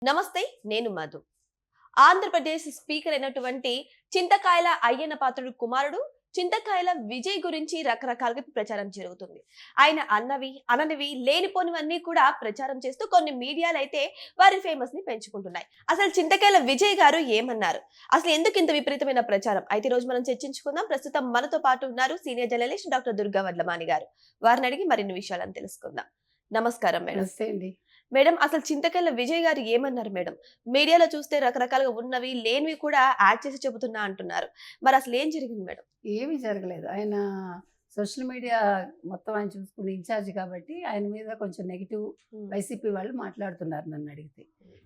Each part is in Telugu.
నమస్తే, నేను మధు. ఆంధ్రప్రదేశ్ స్పీకర్ అయినటువంటి చింతకాయల అయ్యన్న పాత్రుడు కుమారుడు చింతకాయల విజయ్ గురించి రకరకాలుగా ప్రచారం జరుగుతుంది. ఆయన అన్నవి అననివి లేనిపోనివన్నీ కూడా ప్రచారం చేస్తూ కొన్ని మీడియాలు అయితే వారి ఫేమస్ ని పెంచుకుంటున్నాయి. అసలు చింతకాయల విజయ్ గారు ఏమన్నారు, అసలు ఎందుకు ఇంత విపరీతమైన ప్రచారం అయితే ఈ రోజు మనం చర్చించుకుందాం. ప్రస్తుతం మనతో పాటు ఉన్నారు senior journalist doctor Durga Vadlamani గారు. వారిని అడిగి మరిన్ని విషయాలను తెలుసుకుందాం. నమస్కారం మేడం. మేడం, అసలు చింతకాయల విజయ్ గారు ఏమన్నారు మేడం? మీడియాలో చూస్తే రకరకాలుగా ఉన్నవి లేనివి కూడా యాడ్ చేసి చెబుతున్నా అంటున్నారు. మరి అసలు ఏం జరిగింది మేడం? ఏమీ జరగలేదు. ఆయన సోషల్ మీడియా మొత్తం ఆయన చూసుకునే ఇన్ఛార్జ్ కాబట్టి ఆయన మీద కొంచెం నెగిటివ్ వైసీపీ వాళ్ళు మాట్లాడుతున్నారు. నన్ను అడిగితే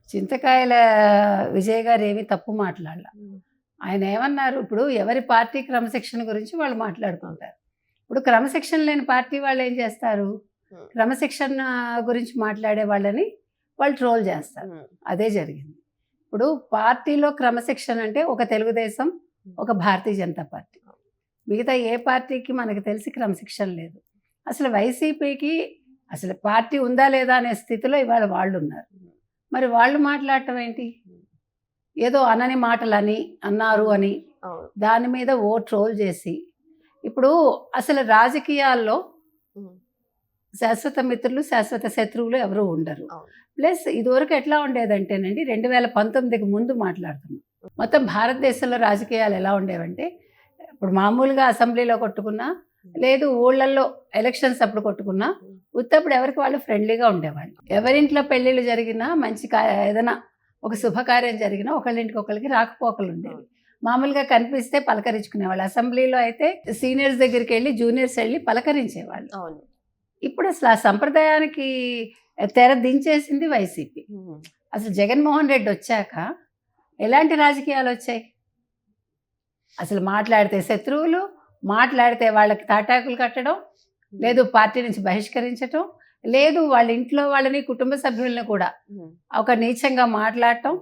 చింతకాయల విజయ్ గారు ఏమీ తప్పు మాట్లాడాల. ఆయన ఏమన్నారు, ఇప్పుడు ఎవరి పార్టీ క్రమశిక్షణ గురించి వాళ్ళు మాట్లాడుకుంటారు. ఇప్పుడు క్రమశిక్షణ లేని పార్టీ వాళ్ళు ఏం చేస్తారు, క్రమశిక్షణ గురించి మాట్లాడే వాళ్ళని వాళ్ళు ట్రోల్ చేస్తారు. అదే జరిగింది. ఇప్పుడు పార్టీలో క్రమశిక్షణ అంటే ఒక తెలుగుదేశం, ఒక భారతీయ జనతా పార్టీ, మిగతా ఏ పార్టీకి మనకు తెలిసి క్రమశిక్షణ లేదు. అసలు వైసీపీకి అసలు పార్టీ ఉందా లేదా అనే స్థితిలో ఇవాళ వాళ్ళు ఉన్నారు. మరి వాళ్ళు మాట్లాడటం ఏంటి, ఏదో అనని మాటలని అన్నారు అని దాని మీద ఓ ట్రోల్ చేసి, ఇప్పుడు అసలు రాజకీయాల్లో శాశ్వత మిత్రులు శాశ్వత శత్రువులు ఎవరు ఉండరు. ప్లస్ ఇదివరకు ఎట్లా ఉండేదంటేనండి, 2019కి ముందు మాట్లాడుతున్నాం, మొత్తం భారతదేశంలో రాజకీయాలు ఎలా ఉండేవంటే, ఇప్పుడు మామూలుగా అసెంబ్లీలో కొట్టుకున్నా లేదు ఊళ్ళల్లో ఎలక్షన్స్ అప్పుడు కొట్టుకున్నా ఉత్తప్పుడు ఎవరికి వాళ్ళు ఫ్రెండ్లీగా ఉండేవాళ్ళు. ఎవరింట్లో పెళ్ళిళ్ళు జరిగినా మంచి ఏదైనా ఒక శుభకార్యం జరిగినా ఒకళ్ళింటికి ఒకరికి రాకపోకలు ఉండేవి. మామూలుగా కనిపిస్తే పలకరించుకునేవాళ్ళు. అసెంబ్లీలో అయితే సీనియర్స్ దగ్గరికి వెళ్ళి జూనియర్స్ వెళ్ళి పలకరించేవాళ్ళు. అవును. ఇప్పుడు అసలు ఆ సంప్రదాయానికి తెర దించేసింది వైసీపీ. అసలు జగన్మోహన్ రెడ్డి వచ్చాక ఎలాంటి రాజకీయాలు వచ్చాయి? అసలు మాట్లాడితే శత్రువులు, మాట్లాడితే వాళ్ళకి తాటాకులు కట్టడం, లేదు పార్టీ నుంచి బహిష్కరించటం, లేదు వాళ్ళ ఇంట్లో వాళ్ళని కుటుంబ సభ్యులను కూడా ఒక నీచంగా మాట్లాడటం,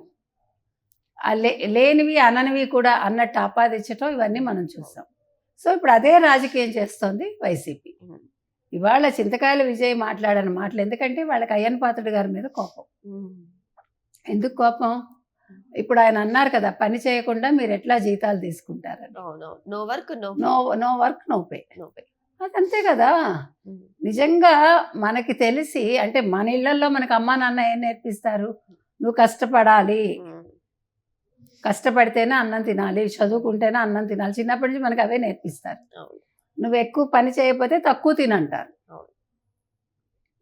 లేనివి అననివి కూడా అన్నట్టు ఆపాదించటం, ఇవన్నీ మనం చూసాం. సో ఇప్పుడు అదే రాజకీయం చేస్తోంది వైసీపీ. ఇవాళ చింతకాయల విజయ్ మాట్లాడని మాటలు ఎందుకంటే వాళ్ళకి అయ్యన్న పాత్రుడు గారి మీద కోపం. ఎందుకు కోపం? ఇప్పుడు ఆయన అన్నారు కదా, పని చేయకుండా మీరు ఎట్లా జీతాలు తీసుకుంటారని. No work no pay. అదంతే కదా. నిజంగా మనకి తెలిసి అంటే మన ఇళ్లలో మనకు అమ్మా నాన్న ఏం నేర్పిస్తారు, నువ్వు కష్టపడాలి, కష్టపడితేనే అన్నం తినాలి, చదువుకుంటేనే అన్నం తినాలి, చిన్నప్పటి నుంచి మనకు అవే నేర్పిస్తారు. నువ్వు ఎక్కువ పని చేయకపోతే తక్కువ తినంటారు,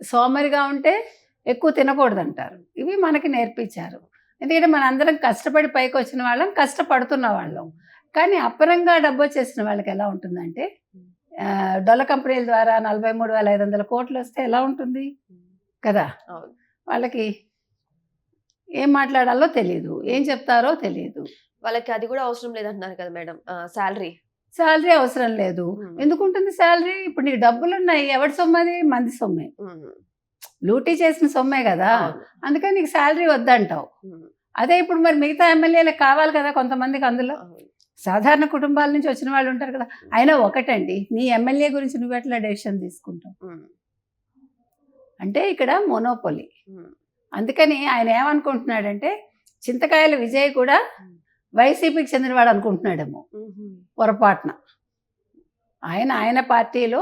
సోమరిగా ఉంటే ఎక్కువ తినకూడదు అంటారు. ఇవి మనకి నేర్పించారు. ఎందుకంటే మన అందరం కష్టపడి పైకి వచ్చిన వాళ్ళం, కష్టపడుతున్న వాళ్ళం. కానీ అపరంగా డబ్బు వచ్చేసిన వాళ్ళకి ఎలా ఉంటుందంటే, డొల్ల కంపెనీల ద్వారా 43,500 కోట్లు వస్తే ఎలా ఉంటుంది కదా, వాళ్ళకి ఏం మాట్లాడాలో తెలియదు, ఏం చెప్తారో తెలియదు. వాళ్ళకి అది కూడా అవసరం లేదంటున్నారు కదా మేడం. శాలరీ అవసరం లేదు. ఎందుకుంటుంది శాలరీ? ఇప్పుడు నీకు డబ్బులు ఉన్నాయి, ఎవరి సొమ్మది? మంది సొమ్మే, లూటీ చేసిన సొమ్మే కదా, అందుకని నీకు శాలరీ వద్దంటావు. అదే ఇప్పుడు మరి మిగతా ఎమ్మెల్యేలకు కావాలి కదా కొంతమందికి, అందులో సాధారణ కుటుంబాల నుంచి వచ్చిన వాళ్ళు ఉంటారు కదా. అయినా ఒకటండి, నీ ఎమ్మెల్యే గురించి నువ్వు ఎట్లా డెసిషన్ తీసుకుంటావు అంటే ఇక్కడ మోనోపోలీ. అందుకని ఆయన ఏమనుకుంటున్నాడంటే, చింతకాయల విజయ్ కూడా వైసీపీకి చెందినవాడు అనుకుంటున్నాడేమో పొరపాటున. ఆయన పార్టీలో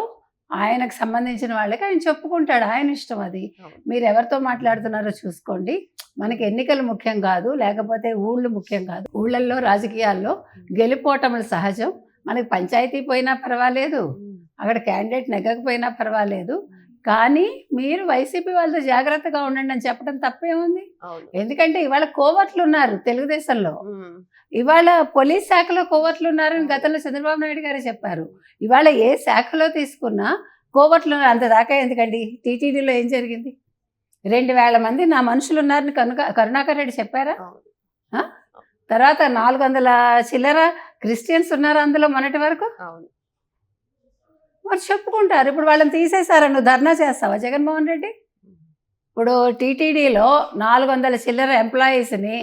ఆయనకు సంబంధించిన వాళ్ళకి ఆయన చెప్పుకుంటాడు, ఆయన ఇష్టం అది. మీరు ఎవరితో మాట్లాడుతున్నారో చూసుకోండి, మనకి ఎన్నికలు ముఖ్యం కాదు, లేకపోతే ఊళ్ళు ముఖ్యం కాదు. ఊళ్ళల్లో రాజకీయాల్లో గెలిపోవటములు సహజం. మనకి పంచాయతీ పోయినా పర్వాలేదు, అక్కడ క్యాండిడేట్ నెగ్గకపోయినా పర్వాలేదు, కానీ మీరు వైసీపీ వాళ్ళతో జాగ్రత్తగా ఉండండి అని చెప్పడం తప్పేముంది? ఎందుకంటే ఇవాళ కోవర్ట్లు ఉన్నారు తెలుగుదేశంలో, ఇవాళ పోలీస్ శాఖలో కోవర్ట్లు ఉన్నారని గతంలో చంద్రబాబు నాయుడు గారే చెప్పారు. ఇవాళ ఏ శాఖలో తీసుకున్నా కోవర్ట్లు ఉన్నారు. అంత దాకా ఎందుకండి? టీటీడీలో ఏం జరిగింది? 2,000 మంది నా మనుషులు ఉన్నారని కరుణాకర్ రెడ్డి చెప్పారా? తర్వాత 400 చిల్లర క్రిస్టియన్స్ ఉన్నారు అందులో మొన్నటి వరకు. మరి చెప్పుకుంటారు. ఇప్పుడు వాళ్ళని తీసేశారా, నువ్వు ధర్నా చేస్తావా జగన్మోహన్ రెడ్డి? ఇప్పుడు టీటీడీలో 400 చిల్లర ఎంప్లాయీస్ని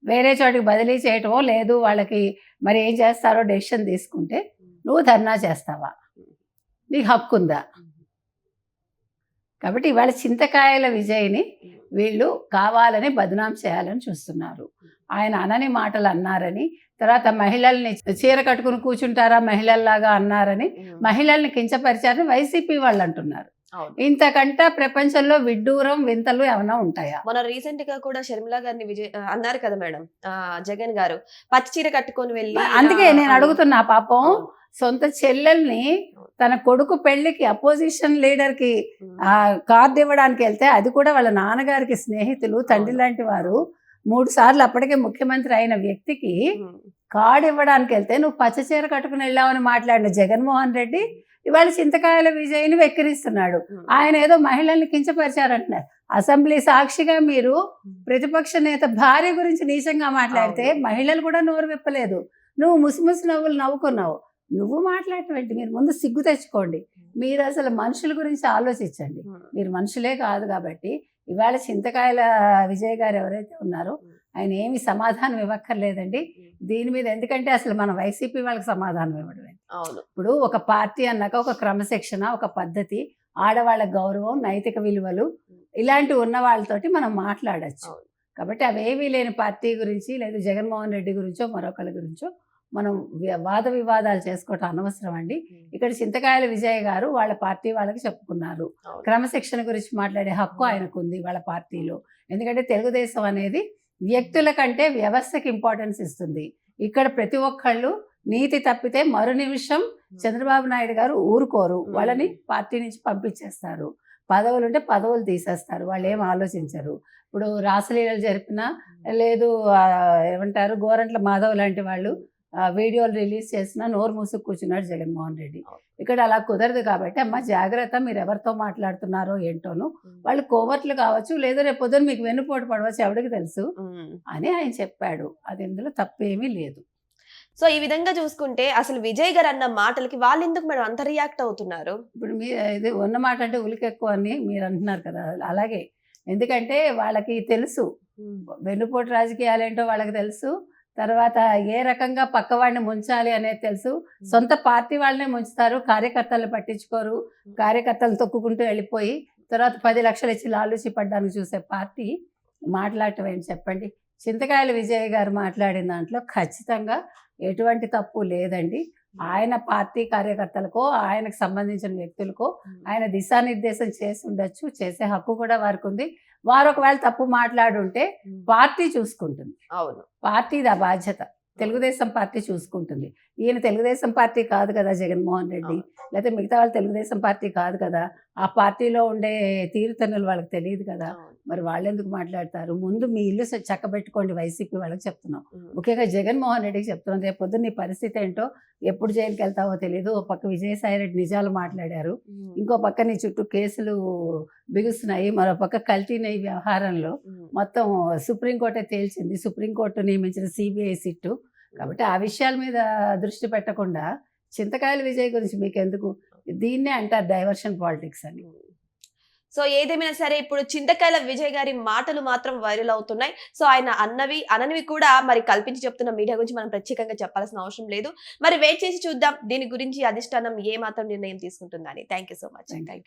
వేరే చోటికి బదిలీ చేయటమో లేదు వాళ్ళకి మరి ఏం చేస్తారో డెసిషన్ తీసుకుంటే నువ్వు ధర్నా చేస్తావా? నీకు హక్కు ఉందా? కాబట్టి ఇవాళ చింతకాయల విజయ్ని వీళ్ళు కావాలని బదనాం చేయాలని చూస్తున్నారు. ఆయన అనని మాటలు అన్నారని, తర్వాత మహిళల్ని చీర కట్టుకుని కూర్చుంటారా మహిళల్లాగా అన్నారని, మహిళల్ని కించపరిచారని వైసీపీ వాళ్ళు అంటున్నారు. ఇంతకంటే ప్రపంచంలో విడ్డూరం వింతలు ఏమైనా ఉంటాయా? మన రీసెంట్ గా కూడా షర్మిల గారిని అన్నారు కదా మేడం, జగన్ గారు పచ్చి చీర కట్టుకొని వెళ్ళి. అందుకే నేను అడుగుతున్నా, పాపం సొంత చెల్లెల్ని తన కొడుకు పెళ్లికి అపోజిషన్ లీడర్ కి కార్డు ఇవ్వడానికి వెళ్తే, అది కూడా వాళ్ళ నాన్నగారికి స్నేహితులు తండ్రి లాంటి వారు 3 సార్లు అప్పటికే ముఖ్యమంత్రి అయిన వ్యక్తికి కార్డు ఇవ్వడానికి వెళ్తే నువ్వు పచ్చ చీర కట్టుకుని వెళ్ళావని మాట్లాడిన జగన్మోహన్ రెడ్డి ఇవాళ చింతకాయల విజయ్ని వెక్కిరిస్తున్నాడు. ఆయన ఏదో మహిళల్ని కించపరిచారంటున్నారు. అసెంబ్లీ సాక్షిగా మీరు ప్రతిపక్ష నేత భార్య గురించి నీచంగా మాట్లాడితే మహిళలు కూడా నోరు విప్పలేదు. నువ్వు ముసిముసి నవ్వులు నవ్వుకున్నావు. నువ్వు మాట్లాడేటువంటి, మీరు ముందు సిగ్గు తెచ్చుకోండి. మీరు అసలు మనుషుల గురించి ఆలోచించండి. మీరు మనుషులే కాదు కాబట్టి ఇవాళ చింతకాయల విజయ్ గారు ఎవరైతే ఉన్నారో ఆయన ఏమి సమాధానం ఇవ్వక్కర్లేదండి దీని మీద. ఎందుకంటే అసలు మన వైసీపీ వాళ్ళకి సమాధానం ఇవ్వడమే. ఇప్పుడు ఒక పార్టీ అన్నాక ఒక క్రమశిక్షణ, ఒక పద్ధతి, ఆడవాళ్ళ గౌరవం, నైతిక విలువలు ఇలాంటివి ఉన్న వాళ్ళతోటి మనం మాట్లాడచ్చు. కాబట్టి అవేమీ లేని పార్టీ గురించి లేదా జగన్మోహన్ రెడ్డి గురించో మరొకరి గురించో మనం వాద వివాదాలు చేసుకోవటం అనవసరం అండి. ఇక్కడ చింతకాయల విజయ్ గారు వాళ్ళ పార్టీ వాళ్ళకి చెప్పుకున్నారు. క్రమశిక్షణ గురించి మాట్లాడే హక్కు ఆయనకు ఉంది వాళ్ళ పార్టీలో. ఎందుకంటే తెలుగుదేశం అనేది వ్యక్తుల కంటే వ్యవస్థకి ఇంపార్టెన్స్ ఇస్తుంది. ఇక్కడ ప్రతి ఒక్కళ్ళు నీతి తప్పితే మరో నిమిషం చంద్రబాబు నాయుడు గారు ఊరుకోరు. వాళ్ళని పార్టీ నుంచి పంపించేస్తారు. పదవులు ఉంటే పదవులు తీసేస్తారు. వాళ్ళు ఏం ఆలోచించరు. ఇప్పుడు రాసలీలలు జరిపినా లేదు ఏమంటారు గోరంట్ల మాధవ్ లాంటి వాళ్ళు వీడియోలు రిలీజ్ చేసినా నోరు మూసుకు కూర్చున్నాడు జగన్మోహన్ రెడ్డి. ఇక్కడ అలా కుదరదు కాబట్టి అమ్మ జాగ్రత్త, మీరు ఎవరితో మాట్లాడుతున్నారో ఏంటోను, వాళ్ళు కోవర్ట్లు కావచ్చు, లేదా రేపు పొద్దున మీకు వెన్నుపోటు పడవచ్చు, ఎవరికి తెలుసు అని ఆయన చెప్పాడు. అది ఇందులో తప్పేమీ లేదు. సో ఈ విధంగా చూసుకుంటే అసలు విజయ్ గారు అన్న మాటలకి వాళ్ళు ఎందుకు మేడం అంత రియాక్ట్ అవుతున్నారు? ఇప్పుడు మీరు ఇది ఉన్న మాట అంటే ఉలికెక్కువ అని మీరు అంటున్నారు కదా, అలాగే. ఎందుకంటే వాళ్ళకి తెలుసు వెన్నుపోటు రాజకీయాలు ఏంటో వాళ్ళకి తెలుసు. తర్వాత ఏ రకంగా పక్కవాడిని ముంచాలి అనేది తెలుసు. సొంత పార్టీ వాళ్ళనే ముంచుతారు, కార్యకర్తలను పట్టించుకోరు. కార్యకర్తలను తొక్కుకుంటూ వెళ్ళిపోయి తర్వాత 10 లక్షలు ఇచ్చి లాలూచి పడ్డానికి చూసే పార్టీ మాట్లాడటం ఏంటి చెప్పండి? చింతకాయల విజయ్ గారు మాట్లాడిన దాంట్లో ఖచ్చితంగా ఎటువంటి తప్పు లేదండి. ఆయన పార్టీ కార్యకర్తలకో ఆయనకు సంబంధించిన వ్యక్తులకో ఆయన దిశానిర్దేశం చేసి ఉండొచ్చు, చేసే హక్కు కూడా వారికి ఉంది. వారు ఒకవేళ తప్పు మాట్లాడుంటే పార్టీ చూసుకుంటుంది. అవును, పార్టీది ఆ బాధ్యత. తెలుగుదేశం పార్టీ చూసుకుంటుంది. ఈయన తెలుగుదేశం పార్టీ కాదు కదా జగన్మోహన్ రెడ్డి, లేకపోతే మిగతా వాళ్ళు తెలుగుదేశం పార్టీ కాదు కదా. ఆ పార్టీలో ఉండే తీరుతన్నులు వాళ్ళకి తెలియదు కదా. మరి వాళ్ళు ఎందుకు మాట్లాడతారు? ముందు మీ ఇల్లు చక్కబెట్టుకోండి. వైసీపీ వాళ్ళకి చెప్తున్నాం, ముఖ్యంగా జగన్మోహన్ రెడ్డికి చెప్తున్నాం. రేపు పొద్దున్న నీ పరిస్థితి ఏంటో, ఎప్పుడు జైలుకి వెళ్తావో తెలియదు. ఒక పక్క విజయసాయి రెడ్డి నిజాలు మాట్లాడారు, ఇంకో పక్క నీ చుట్టూ కేసులు బిగుస్తున్నాయి, మరో పక్క కల్తీ నెయ్యి వ్యవహారంలో మొత్తం సుప్రీంకోర్టే తేల్చింది, సుప్రీంకోర్టు నియమించిన సిబిఐ సిట్టు. కాబట్టి ఆ విషయాల మీద దృష్టి పెట్టకుండా చింతకాయల విజయ్ గురించి మీకు ఎందుకు? దీన్నే అంటారు డైవర్షన్ పాలిటిక్స్ అని. సో ఏదేమైనా సరే ఇప్పుడు చింతకాయల విజయ్ గారి మాటలు మాత్రం వైరల్ అవుతున్నాయి. సో ఆయన అననివి కూడా మరి కల్పించి చెప్తున్న మీడియా గురించి మనం ప్రత్యేకంగా చెప్పాల్సిన అవసరం లేదు. మరి వెయిట్ చేసి చూద్దాం దీని గురించి అధిష్టానం ఏ మాత్రం నిర్ణయం తీసుకుంటుందని. Thank you so much. Thank you.